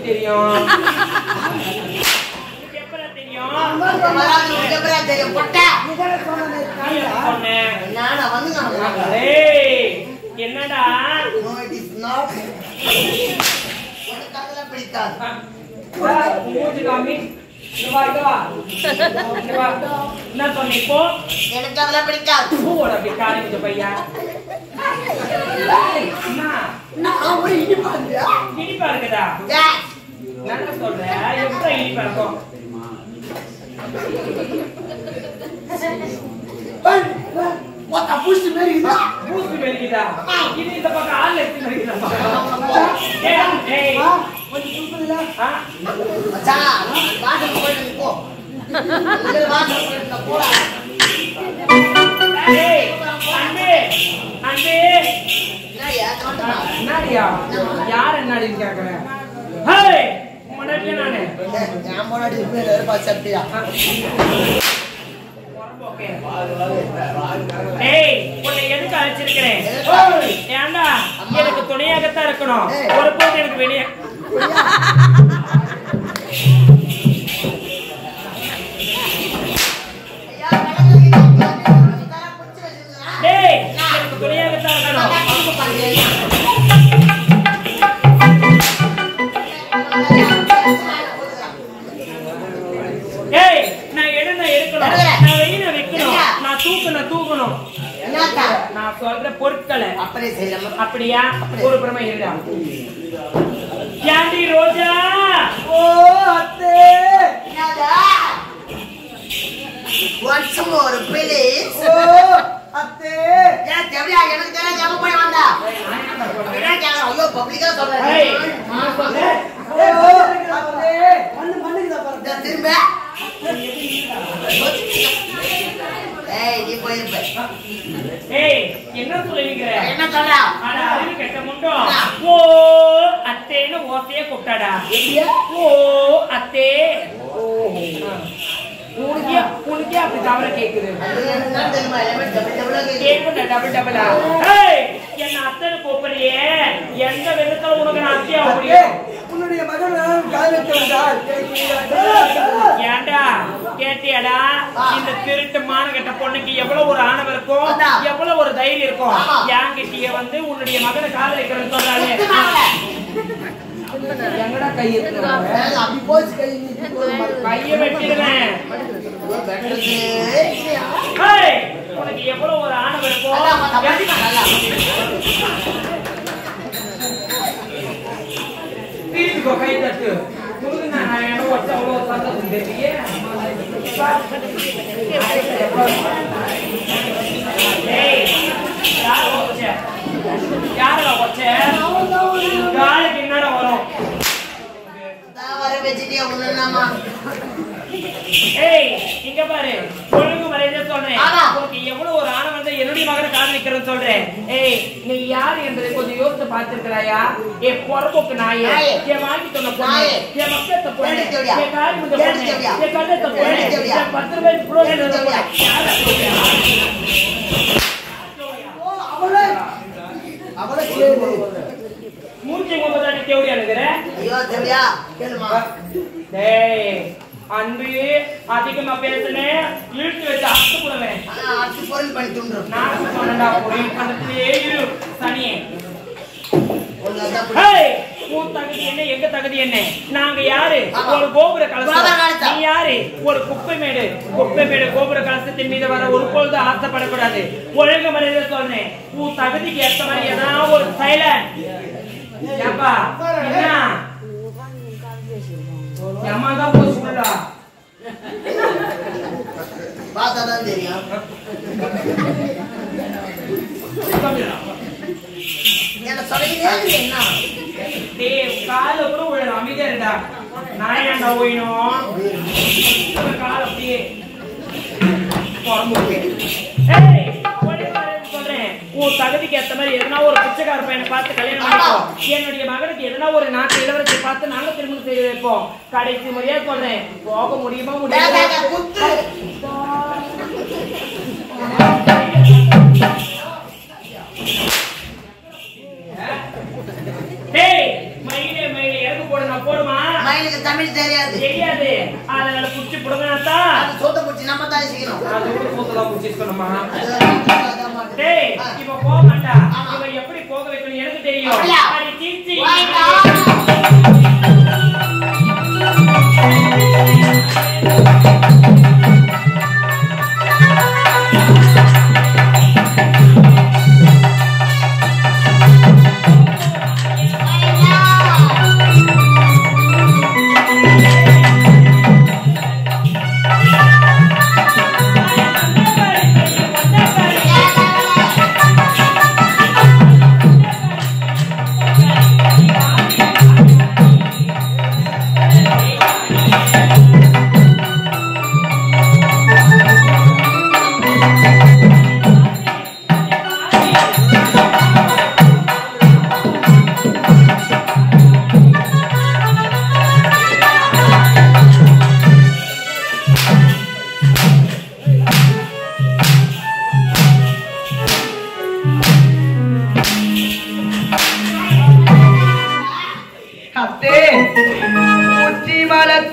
தெரியும்? என்னடா என்ன சொன்ன இப்போ? எனக்கு அதெல்லாம் பிடிக்காது. பையா இனிப்பா இருக்குதா? என்ன சொல்ற? எப்படி இனிப்பா இருக்கும்? பூசி மெரிக்குதா? இது இந்த பக்கம் ஆள் எடுத்து மெரிக்குதா? யார் என்ன கேக்குறேன்? எதுக்கு அழைச்சிருக்கிறேன்? ஏண்டா எனக்கு துணையாகத்தான் இருக்கணும். ஒரு போது எனக்கு வெளியே எனக்கு துணையாகத்தான் இருக்கணும். தூக்கணும். நான் சொல்ற பொருட்களை அப்படியா ஒரு பிரமை இல்ல. யாண்டி ரோஜா? ஓ அத்தே, once more please. ஓ அத்தே, ஏன் தேவடியா எனக்கு தெரியல ஜாம போய் வந்தா. என்ன கேக்குற? ஐயோ பப்ளிக்கா சொல்றேன். நான் சொல்றேன். ஓ அத்தே, மண்ணுக்குதா பாருங்க. திரும்ப நீ போயிருப்ப. என்ன சொல்லுவீங்க? என்ன சொல்ற? அட அறிவு கெட்ட முண்டோ. ஓ அத்தேன்னு ஓசையே கூப்பிட்டாடா. ஓ அத்தே. உனக்கே அப்படி தவற கேக்குது. டபுள் டபுளா? என்ன அத்தனை கூப்பிடுறியே, எந்த விதத்துல உனக்கு நான் அத்தியா முடியும்? உன்னுடைய மகன் ஏண்டா கேட்டியாடா? இந்த திருட்டு மானகட்ட பொண்ணுக்கு எவ்வளவு ஒரு ஆணவம் இருக்கும், எவ்வளவு ஒரு தைரியம் இருக்கும். என்கிட்டயே வந்து உன்னுடைய மகனை காதல் வைக்கிறேன்னு சொல்றாரு. எங்கடா கை இருக்கிறாங்க? கைய வெட்டிடுவேன். உனக்கு எவ்வளவு ஒரு ஆணவம் இருக்கும். வீட்டுக்கோ கை தட்டு. நான் என்ன வச்ச அவ்வளவு சந்தோஷம் தெரியலையே. யார வச்ச? காலுக்கு என்னடா வரும்? இங்க பாரு, ஒழுங்கு மரியாதை சொல்றேன். உனக்கு எவ்வளவு ஒரு ஆணவம் என்னுடைய மகனை காதலிக்கிறேன்னு சொல்றேன். நீ யாரு என்பதை கொஞ்சம் யோசித்து பார்த்திருக்கிறாயா? என் பொறப்போக்கு நாயே, என் வாங்கி சொன்ன பொண்ணு, என் மக்கத்தை பொண்ணு, என் காரி முந்த பொண்ணு, என் கண்ணத்தை பொண்ணு, என் 10 ரூபாய்க்கு புரோகிதர் மூஞ்சி முகதாடி தேவடியா இருக்கிறேன். அன்பு அதிகமா பேசுனேன், இழுத்து வச்சு அத்து போடுவேன். நான் சொன்னடா போய் பக்கத்திலே இரு சனியே. உன் தகுதி என்ன, எங்க தகுதி என்ன? நாங்க யாரு? ஒரு கோபுர கலசம். நீ யாரு? ஒரு குப்பை மேடு. குப்பை மேடு கோபுர கலசத்தின் மீது வர ஒரு பொழுது ஆசைப்படக்கூடாது. ஒழுங்கு மரியாதை சொல்றேன். உன் தகுதிக்கு ஏற்ற மாதிரி ஏதாவது ஒரு சைலண்ட். ஏப்பா என்ன அம்மா தான் போய் சொல்லா பார்த்தாதான் தெரியும். என்ன சொல்றீங்க? என்ன கால கூட ஒரு அமைதியா இருந்தா நான் ஏன்டா ஓயினோம் கால அப்படியே சொல்றேன். உன் தகுதிக்கு ஏற்ற மாதிரி எதனா ஒரு பிச்சைக்கார பையனை பார்த்து கல்யாணம் பண்ணிப்போம். என்னுடைய மகனுக்கு எதனா ஒரு நாட்டு இளவரசி பார்த்து நாங்க திருமணம் செய்து வைப்போம். கடைசி முறையா சொல்றேன், போக முடியுமா முடியாது? மயிலே மயிலே இறக்கு போடு, நான் போடுமா? பையனுக்கு தமிழ் தெரியாது. அதனால புடிச்சு புடுங்கனாதான் அது சோத்த புடிச்சு நம்ம தான் செய்யணும். அது கூட சோத்தலாம் புடிச்சு இருக்கணுமா? டேய் இப்ப போக மாட்டா. இவ எப்படி போக வைக்கணும் எனக்கு தெரியும். அடி சீச்சி.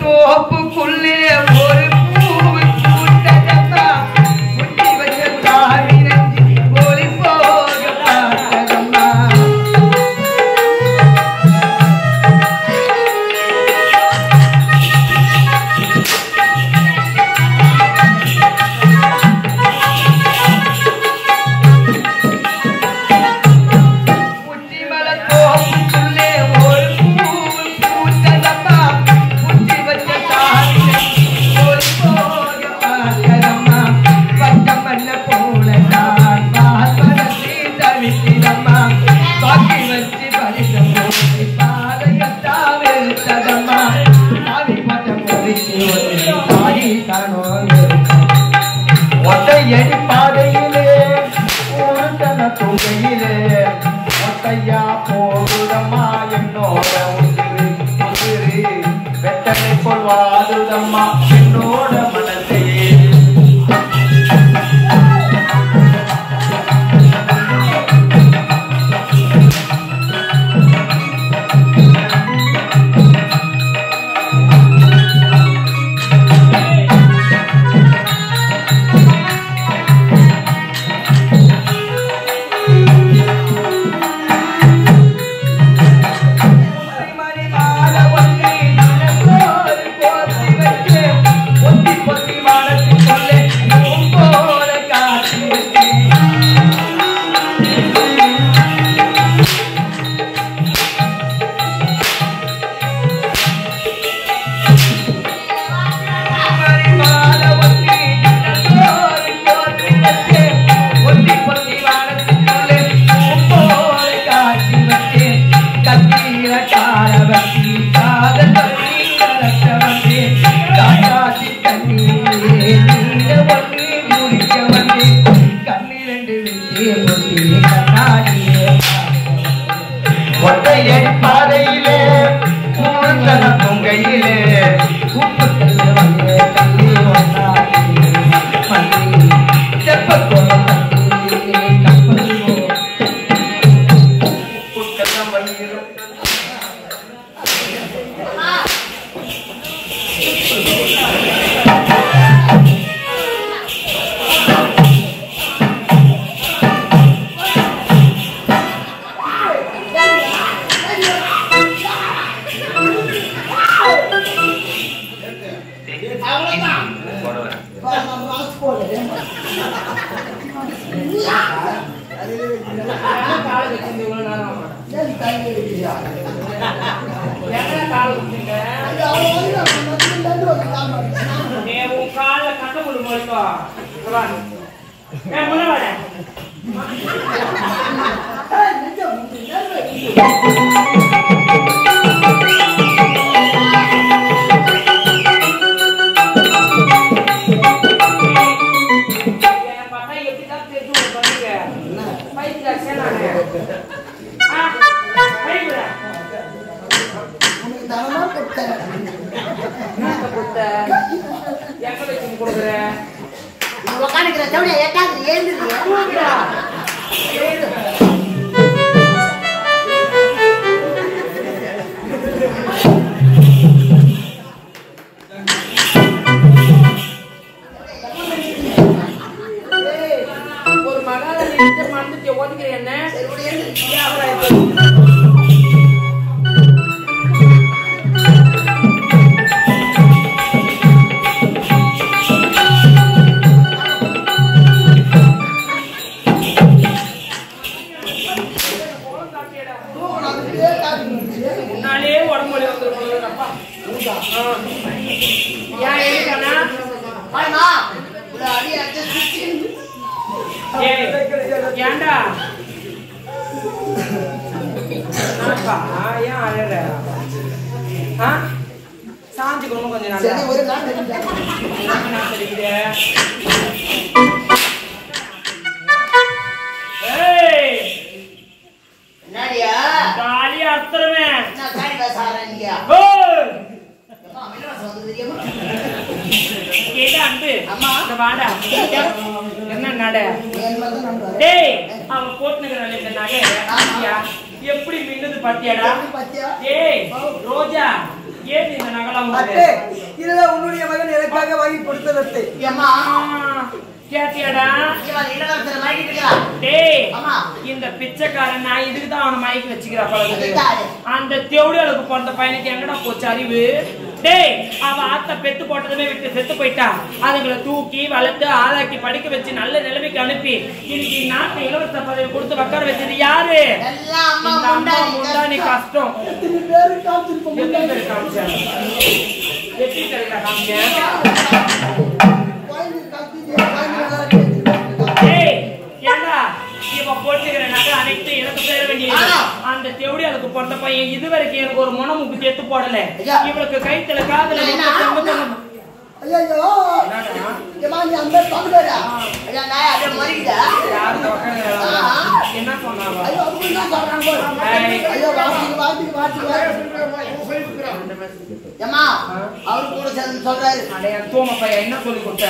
தோப்புக்குள்ளே ஒரு பூவு பூத்ததம்மா முட்டி வச்ச தாவிரஞ்சி போலி போக பார்த்ததம்மா முட்டிமலை தோப்புக்குள்ளே ஒரு பூவு பூத்ததம்மா ஒத்தையடி பாதையிலே ஊருத்தன தொகையிலே ஒத்தையா போகுதம்மா என்னோட உதிரு உதிரு வெட்டனை போல் வாழுதம்மா என்னோட மனசையே ஒத்தையடி பாதையிலே ஊருத்தன பொங்கையிலே உப்பு தள்ளி தள்ளி ஒன்னாடி மல்லி செப்பக்கோலம் தள்ளி கப்பலிலோ உப்புக்கெல்லாம் வழியிலும் ஏன் எதுக்கானா வாய்மா ஒரு அடி அடிச்சு ஏண்டா ஏன் அழற சாஞ்சுக்கணும் கொஞ்சம் நல்லா சரி ஒரு நாள் தெரியுது தெரியுது என்னடியா காலி அர்த்தமே நான் காடி பேசாரன்டியா அம்மா என்ன சொல்றது தெரியுமா கேட்டா அன்பு அம்மா. இந்த வாடா என்ன நட ஏன் வந்து நம்புற டேய் அவன் போட்டுனங்கறானே இந்த நகை பாத்தியா எப்படி மின்னுது பாத்தியாடா பாத்தியா ஏய் ரோஜா ஏன் இந்த நகலாம் அத்தை இதுதான் உன்னுடைய மகன் எனக்காக வாங்கி கொடுத்தது. அம்மா கேட்டியாடா இவன் இளவரசரை மயக்கிட்டு இருக்கா டேய் அம்மா இந்த பிச்சைக்காரன் நான் இதுக்கு தான் அவனை மயக்கி வச்சுக்கிறா பழகுது எதுக்காரு? அந்த தேவடியாளுக்கு பிறந்த பையனுக்கு எங்கடா போச்சு அறிவு டேய் அவ ஆத்த பெத்து போட்டதுமே விட்டு செத்து போயிட்டா அதுங்களை தூக்கி வளர்த்து ஆளாக்கி படிக்க வச்சு நல்ல நிலைமைக்கு அனுப்பி இன்னைக்கு நாட்டு இளவரச பதவி கொடுத்து உட்கார வச்சது யாரு எல்லாம் அம்மா இந்த அம்மா முண்டானி கஷ்டம் எத்தனை பேரு காத்திருப்போம். எத்தனை பேர் காமிச்சாங்க எத்தனை பேர் காமிச்சேன் வாங்கி காத்திருக்கேன், வாங்கி நல்லா கேட்டிருக்கேன். ஏய் ஏண்டா இவ போட்டுக்கிற நகை அனைத்து எனக்கு சேர வேண்டியது அந்த தேவடியாளுக்கு பிறந்த பையன் இதுவரைக்கும் எனக்கு ஒரு முனமுக்கு எத்து போடல இவளுக்கு கைத்துல காதுல ஐயோ ஏமா நீ அந்த தமிழரா ஐயா நான் அப்படியே மறிக்கிட்டா என்ன சொன்னாங்க ஐயோ அப்படி தான் சொல்றாங்க ஐயோ வாட்டி அம்மா அவரு கூட சேர்ந்து சொல்றாரு அடைய தூம பையன் என்ன சொல்லி கொடுத்த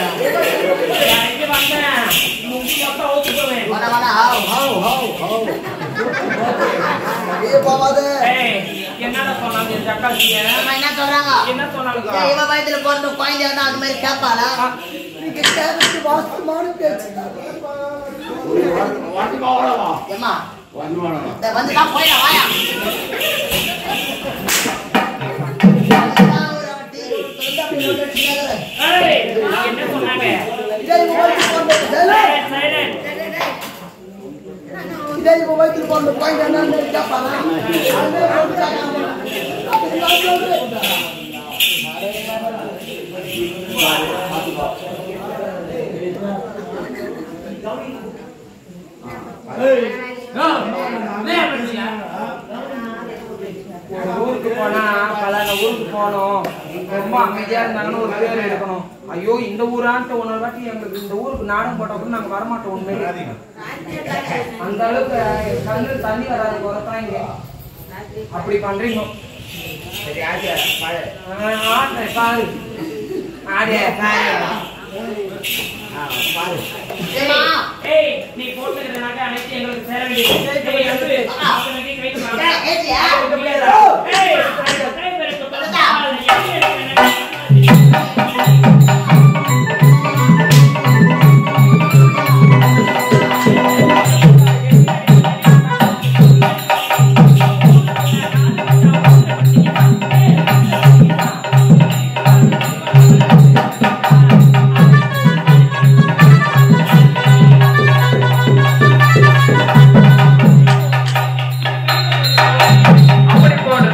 இங்க வந்தேன் முடி மொத்தம் ஓட்டு போவேன் வர வர ஹாவ் ஹாவ் ஹாவ் ஹாவ் ஏ பாவாதே ஏய் என்னடா சொன்னாங்க இந்த அக்காசிய அம்மா என்ன சொல்றாங்க என்ன சொன்னாங்க ஏய், இவ வயதுல பிறந்த குழந்தை இருந்தா அந்த மாதிரி கேட்பாளா நீங்க கேரட்டு வாஸ்தமான பேச்சு ஏம்மா வந்து தான் போயிடலாம் வாயா ஏய் என்ன சொன்னாங்க சைலண்ட் இதே வயிற்று போன பாயிண்ட் என்னன்னு கேட்பானா ஊருக்கு போனா பலான ஊருக்கு போனோம் ரொம்ப அமைதியா இருந்தாங்கன்னு ஒரு பேர் எடுக்கணும் ஐயோ இந்த ஊரான்ட்டு ஒன்னொரு வாட்டி எங்களுக்கு இந்த ஊருக்கு நாடகம் போட்டா கூட நாங்க வரமாட்டோம் உண்மையிலே அந்த அளவுக்கு கண்ணு தண்ணி வராது குறைத்தாங்க அப்படி பண்றீங்க ஆடுறேன் பாரு ஆடிய ஏய் நீ போட்டுக்கிறனாக்க அனைத்து எங்களுக்கு சேர வேண்டியது அப்படி போடு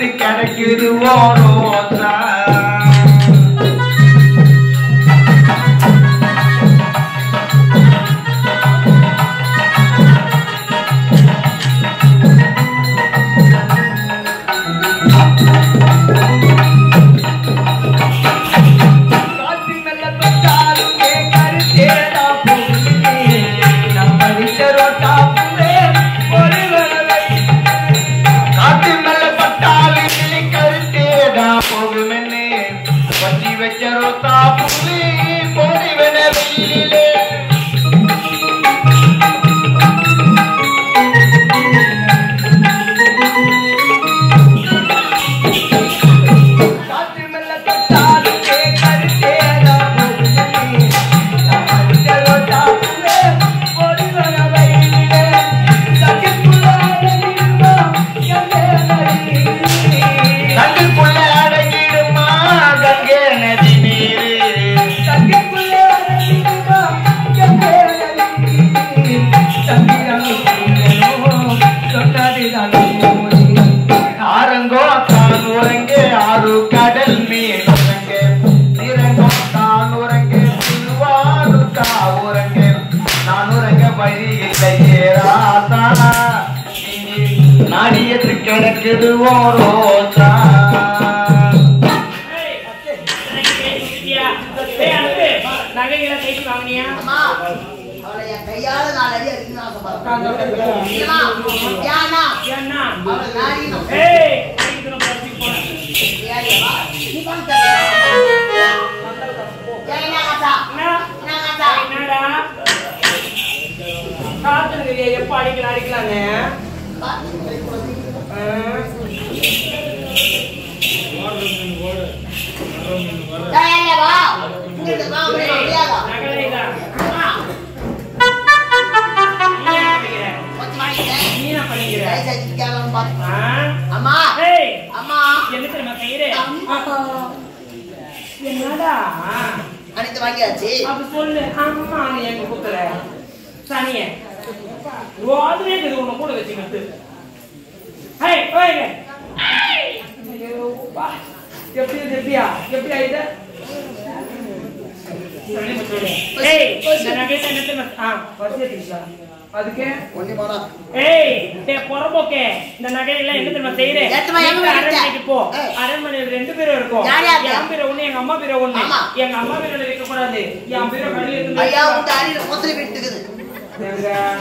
எடுத்து கிடைக்குது ஓரோசா கிடக்குது ஓரோசா நகைகளை கைக்கு வாங்கினியா கையால 4 அடி அடிக்கணும் எப்ப அடிக்கலாங்க என்னடா அனைத்து வாங்கியாச்சு அப்ப சொல்லு அம்மா எங்க குத்துற சனிய ரோதுவே இது உன்னை கூட வச்சுக்கிட்டு ஹே ஓய்ங்க ஐயோ பா எப்படியா எப்படி ஆயிது ஏய் நான் கேட்ட என்னது வச்சிட்டீங்களா அதுக்கு ஒண்ணி மாடா ஏய் டே பொறம்போக்கே இந்த நகையெல்லாம் என்ன தெரியுமா செய்றே அரண்மனைக்கு போ அரண்மனையில 2 பேர் இருக்கும் என் பேர் ஒண்ணு எங்க அம்மா பேர் ஒண்ணு எங்க அம்மா பேரோட வைக்க கூடாது என் பேர் கடையில இருந்து ஐயா உங்க அடியில கொத்தரி விட்டுக்குது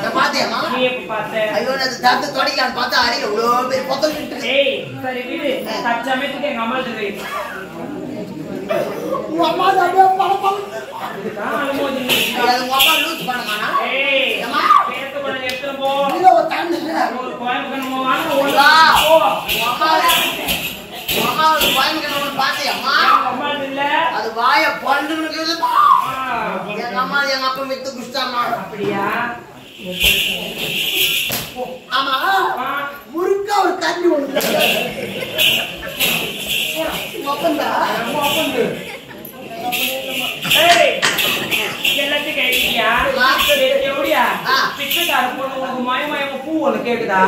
நான் பாத்தேமா நீ எப்ப பாத்த ஐயோ நான் தத்து தொடிக்கான் பார்த்தா அடியில இவ்வளவு பேர் கொத்தரி விட்டுக்குது ஏய் சரி விடு தச்சமேத்துக்கு எங்க அம்மா சொல்றே உங்க அம்மா அப்படியே பளபள இதுதான் அனுமதி அது உங்க அப்பா லூஸ் பண்ணமானா ஏய் அம்மா பேருக்கு கூட எடுத்து போ இல்ல ஒரு டைம் ஒரு கோயம்புத்தூர் வாங்க ஓடு போ அம்மா ஒரு வாங்கிக்கணும் பாத்தியம்மா அம்மா இல்ல அது வாயை பண்டுக்குது எங்க அம்மா எங்க அப்பா வித்து குஷ்டாமா அப்படியா ஆமா முறுக்கா ஒரு தண்ணி ஒண்ணு ஒப்பந்தா ஏய் எல்லாத்தையும் கேட்டியா எப்படியா பிச்சைக்கார பொண்ணு உனக்கு மயமயம பூ ஒண்ணு கேக்குதா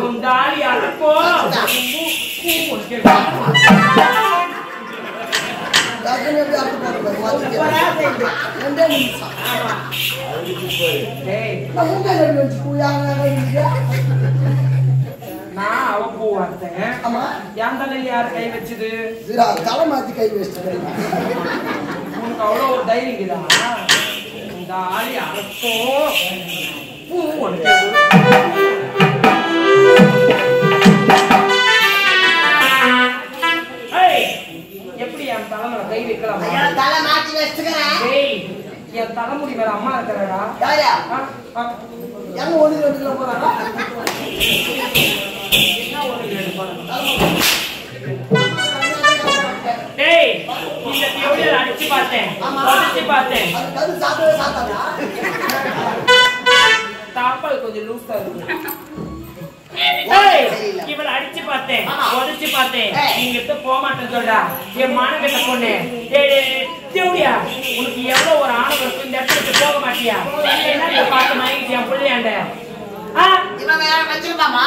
உன் தாலி அடக்கோ பூ ஒண்ணு கேக்குதா டக்குனு எப்படி அர்த்தம் பண்ணுறது 2 நிமிஷம் ஏய் நான் உங்க வச்சு பூயாங்க நான் அவ பூ வந்தேன் ஆமா என் தலையில யார் கை வச்சது தலை மாத்தி கை வச்சுட்டு உனக்கு அவ்வளவு ஒரு தைரியம் இருக்குதா இந்த ஆளி அடக்கோ பூ ஒண்ணு எப்படி என் தலைமையில கை வைக்கலாம் தலை மாத்தி வச்சுக்கிறேன் என் தலைமுடி வேற அம்மா இருக்கிறாரா யாரா எங்க 1-2 போறாரா என்ன 1-2 போறாங்க டேய் இந்த தியோடில அடிச்சு பார்த்தேன் அடிச்சு பார்த்தேன் அது சாப்பிடவே சாப்பிட்டாரா தாப்பல் கொஞ்சம் லூஸா இருக்கு இவள அடிச்சு பார்த்தேன் உடைச்சு பார்த்தேன் நீங்க எடுத்து போக மாட்டேன்னு சொல்றா என் மானகட்ட பொண்ணு தியோடியா உனக்கு எவ்வளவு ஒரு ஆணவம் இருக்கு இந்த இடத்துக்கு போக மாட்டியா என்ன பார்த்து மயங்கிட்டு என் பிள்ளையாண்ட இவன் வேற வச்சிருப்பாமா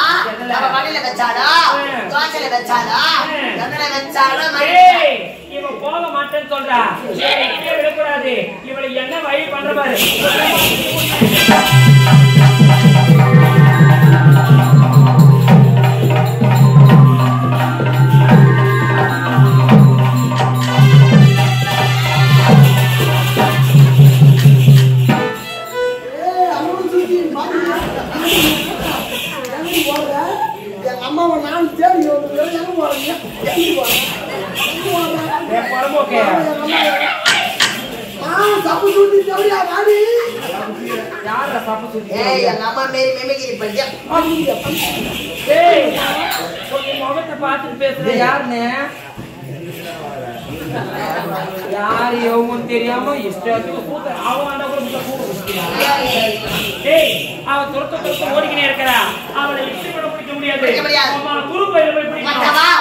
நம்ம வழியில வச்சாடா தோசையில வச்சாடா எதுல வச்சாலும் இவன் போக மாட்டேன்னு சொல்றா விடக்கூடாது இவளை என்ன வழி பண்ற பாரு அம்மாவை நான் தேடி தப்பு சுத்தி தேவையா வாடி யார தப்பு சுத்தி எங்க அம்மா மேரி மெமிகிரி பண்ணியா கொஞ்சம் முகத்தை பார்த்துட்டு பேசுற யாருன்னு யாரு எவனும் தெரியாம இஷ்டத்துக்கு அவன் அவன் துரத்த ஓடிக்கினே இருக்கிறா அவளை இஷ்ட கூட பிடிக்க முடியாது குரு பயில போய் பிடிக்கலாம்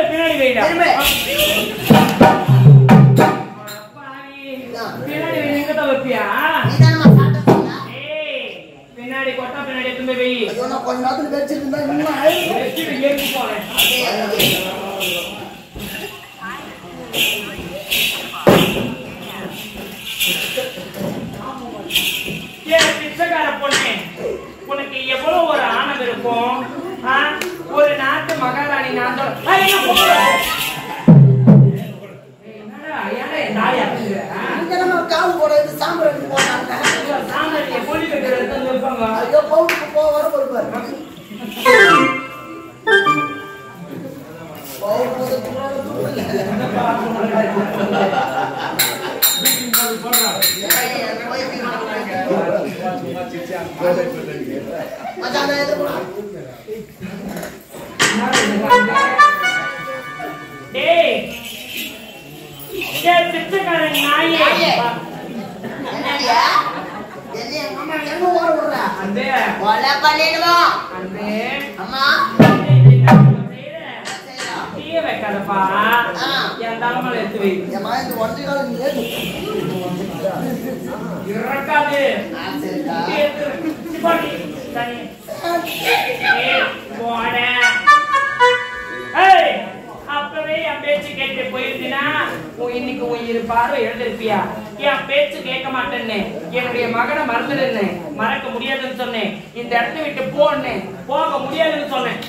பின்னாடி வைடா பின்னாடி எங்கதான் வைப்பியா பின்னாடி கொட்டா பின்னாடி எதுவுமே வை கொஞ்ச நேரத்துல வச்சிருந்தா ஏறி போறேன் பிச்சைக்கார பொண்ணு உனக்கு எவ்வளவு ஒரு ஆணவம் இருக்கும் ஒரு நாட்டு மகாராணி நான் கால் போடுறது சாம்பல் போட்டாங்க சாம்பல் பொலி கட்டுறது இருப்பாங்க ஐயோ பவுனுக்கு போ வர பொறுப்பாரு பிச்சைக்காரன் நாயே வைக்காதப்பா என் தலைமையில எடுத்து வை இறக்காது அப்பவே என் பேச்சு கேட்டு போயிருந்தீனா இன்னைக்கு உயிர் பார்வை எழுதிருப்பியா என் பேச்சு கேட்க மாட்டேன்னு என்னுடைய மகனை மறந்துடுன்னு மறக்க முடியாதுன்னு சொன்னேன் இந்த இடத்த விட்டு போன்னு போக முடியாதுன்னு சொன்னேன்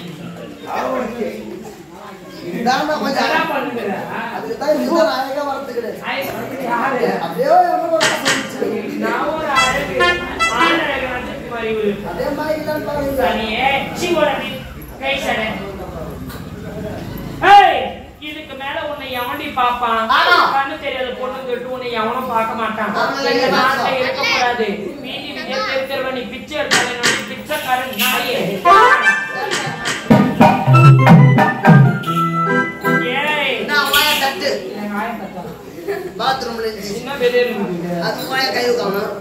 இதுக்கு மேல உன்னை எவண்டி பாப்பான் கண்ணு தெரியாத பொண்ணு கேட்டு உன்னை எவனும் பார்க்க மாட்டான் எங்க நாட்டுல இருக்கக்கூடாது வீதி விஜய தெரிஞ்சவ நீ பிச்சை எடுத்தாலே பிச்சைக்காரன் நாயே பாத்ரூம்ல சின்ன வெளியில கை வைக்கணும்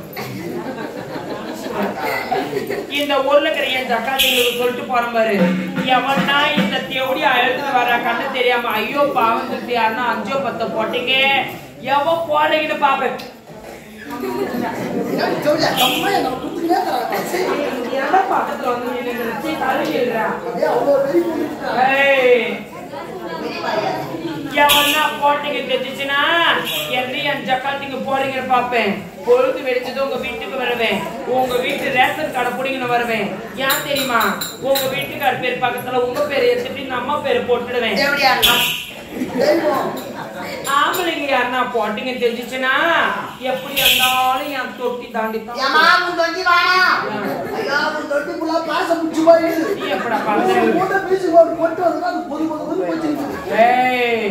இந்த ஊர்ல இருக்கிற என் ஜக்காத்திங்களுக்கு சொல்லிட்டு போறேன் பாரு எவன்னா இந்த தேவடி எழுத்துல வர கண்ணு தெரியாம ஐயோ பாவம் யாருன்னா 5-10 போட்டீங்க எவ போறீங்கன்னு பாப்பேன் பக்கத்துல வந்து போட்டீங்க தெரிஞ்சுச்சுன்னா என் ஜக்காத்திங்க போறீங்கன்னு பாப்பேன் பொழுது வெடிச்சது உங்க வீட்டுக்கு வருவேன் உங்க வீட்டு ரேஷன் கடை பிடிங்கன்னு வருவேன் ஏன் தெரியுமா உங்க வீட்டுக்கார பேர் பக்கத்துல உங்க பேர் எடுத்துட்டு நம்ம பேர் போட்டுடுவேன் ஆம்பளைங்க யாருன்னா போட்டீங்க தெரிஞ்சிச்சுன்னா எப்படி இருந்தாலும் என் தொட்டி தாண்டி தான். ஏமா உன் தொட்டி வாடா. ஐயா உன் தொட்டிக்குள்ள காச முச்சு போயிடு. நீ எப்படா பாக்குற? போட்ட பீஸ் போட்டு வந்தா அது பொது போச்சிருக்கு. ஏய்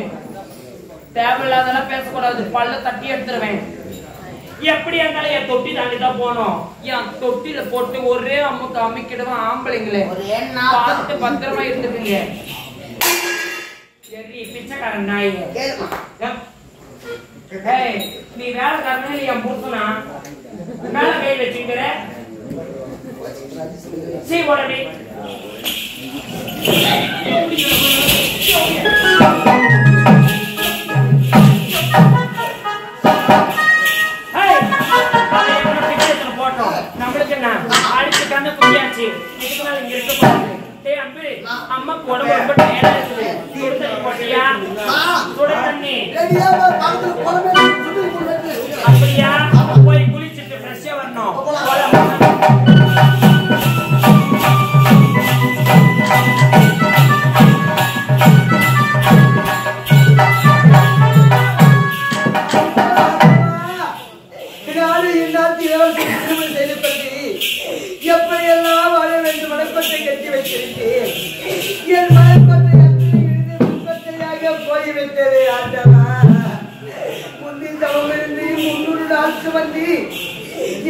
தேவையில்லாதெல்லாம் பேசக்கூடாது. பல்ல தட்டி எடுத்துருவேன். எப்படி இருந்தாலும் என் தொட்டி தாண்டி தான் போனோம். என் தொட்டில போட்டு ஒரே அம்முக்கு அமைக்கிடுவேன். ஆம்பளைங்களே பார்த்து பத்திரமா இருந்துக்குங்க. சரி பிச்சைக்காரன் நாய். ஏய் நீ வேலைக்காரனே இல்ல என் புருஷனா? மேல கை வச்சுக்கிற சீ உடனே போட்டோம். நம்மளுக்கு என்ன அடிச்சு கண்ணு குடியாச்சு. இதுக்கு மேல இங்க இருக்க போறாங்க. ஏய் அம்பி அம்மா உடம்பு ரொம்ப டயர்டா இருக்குது. சுடு தண்ணி போட்டியா? சுடு தண்ணி ரெடியா பக்கத்துல போறமே சுடு போட்டு. அப்படியா? போய் குளிச்சிட்டு ஃப்ரெஷ்ஷா வரணும். எப்படியெல்லாம் வாழ வேண்டும் மனப்பட்டை கட்டி வைத்திருக்கேன். என் மனப்பட்டை முன்பத்தையாக போய்விட்டது. ஆண்டவா முந்தி தவம் இருந்து 300 நாள் சுமந்தி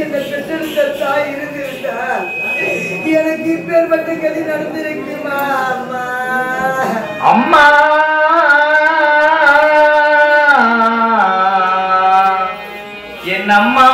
என்னை பெற்றெடுத்த தாய் இருந்திருந்தால் எனக்கு இப்பேற்பட்ட கதி நடந்திருக்குமா? அம்மா என் அம்மா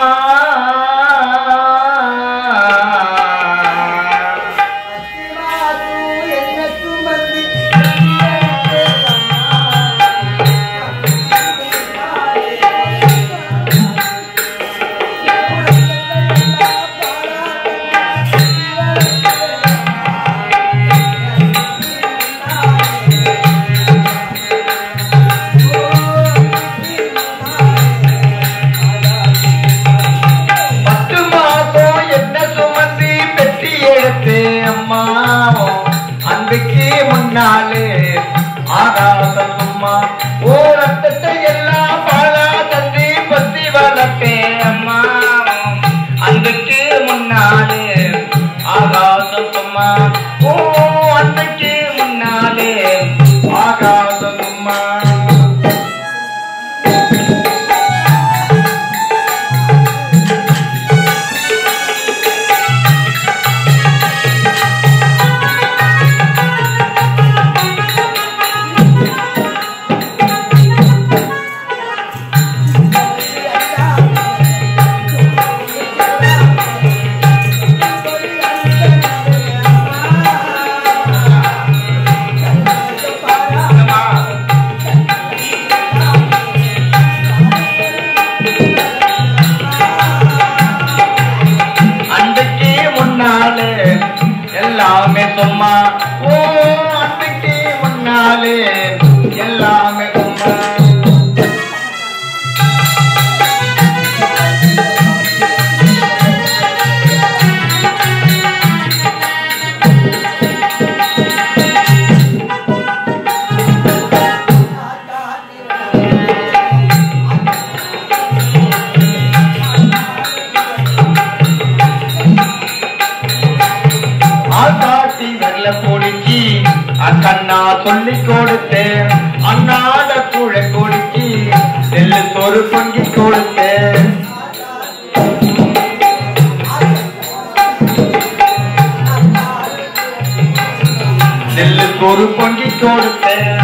முன்னாலே ஆகாச சும்மா ஓ ரத்தத்தை எல்லாம் பாலா தந்தி பத்தி வளர்த்தேன் அம்மா. அன்றைக்கு முன்னாலே ஆகாச சும்மா ஓ அன்றைக்கு முன்னாலே ஆகாச சும்மா. எல்லாமே சும்மா ஓ அன்னைக்கு முன்னாலே எல்லாமே சும்மா. கண்ணா சொல்லி கொடுத்தேன் அண்ணாத கூழை கொடுக்கி நெல்லு சோறு பொங்கி கொடுத்தேன். நெல்லு சோறு பொங்கி கொடுத்தேன்.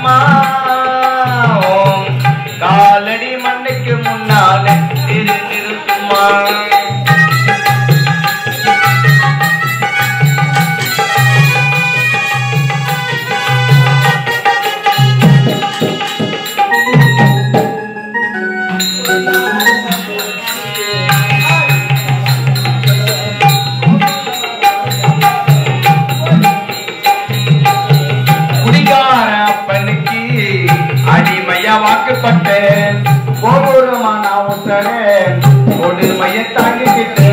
அம்மா காலடி மண்ணுக்கு முன்னால திரு சும்மா வாக்குப்பட்டேன் கோபுரமா நான் உத்தரேன் கொடுமையை தாங்கிக்கிட்டேன்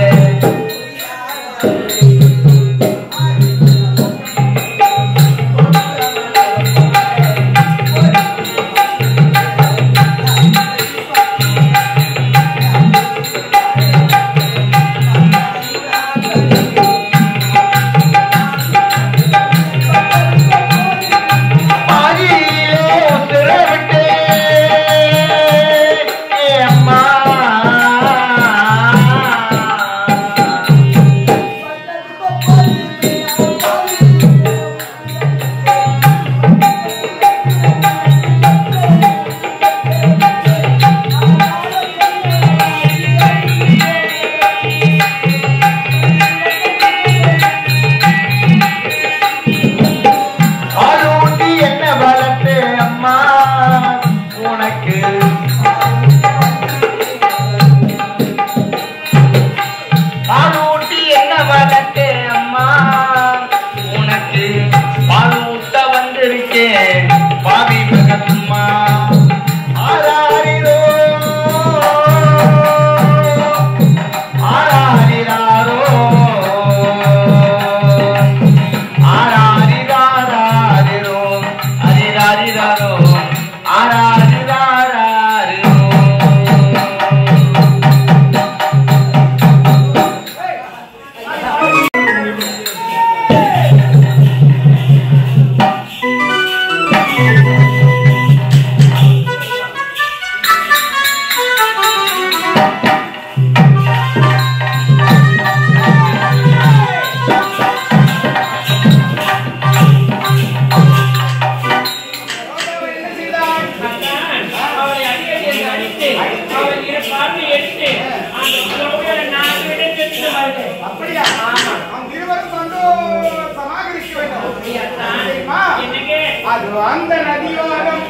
அந்த நதியோரம்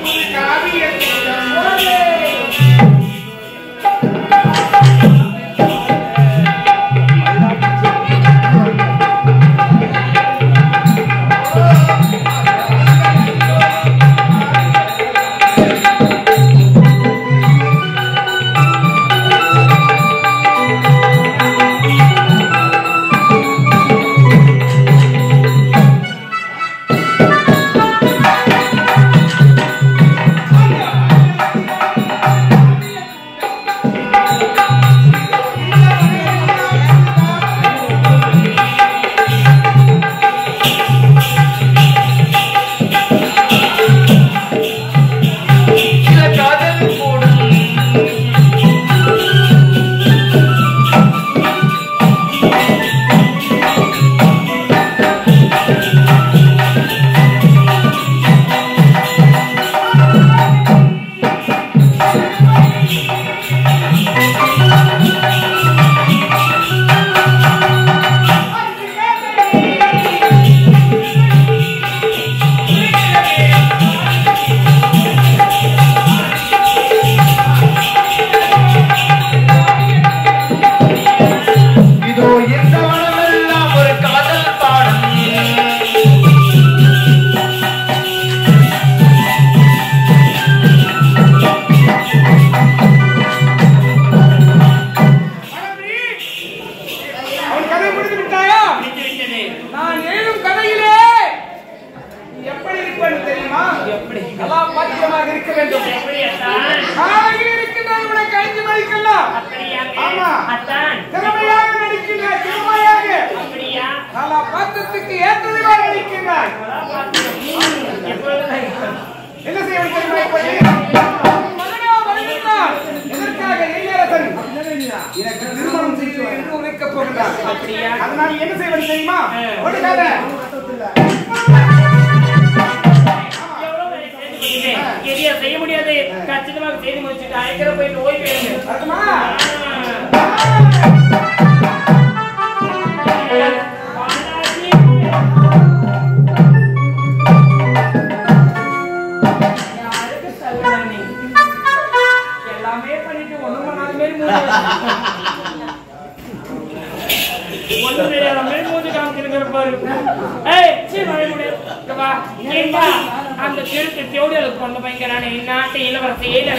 சொல்லிட்டேன். எதையா செய்ய முடியாது. கச்சிதமாக செய்து முடிச்சுட்டு அழைக்கிற போயிட்டு ஓய்வு எடுங்க. அதுமா எல்லாமே பண்ணிட்டு ஒண்ணும் பண்ணாத ஒண்ணு தெரியாத மாதிரி மூஞ்சி காமிச்சிருக்கிற பாரு. ஏய் சீ வர முடியாது வா. ஏண்டா அந்த திருட்டு தேவடியாளுக்கு கொண்ட பையன் நானே நாட்டு இளவரசி ஏழு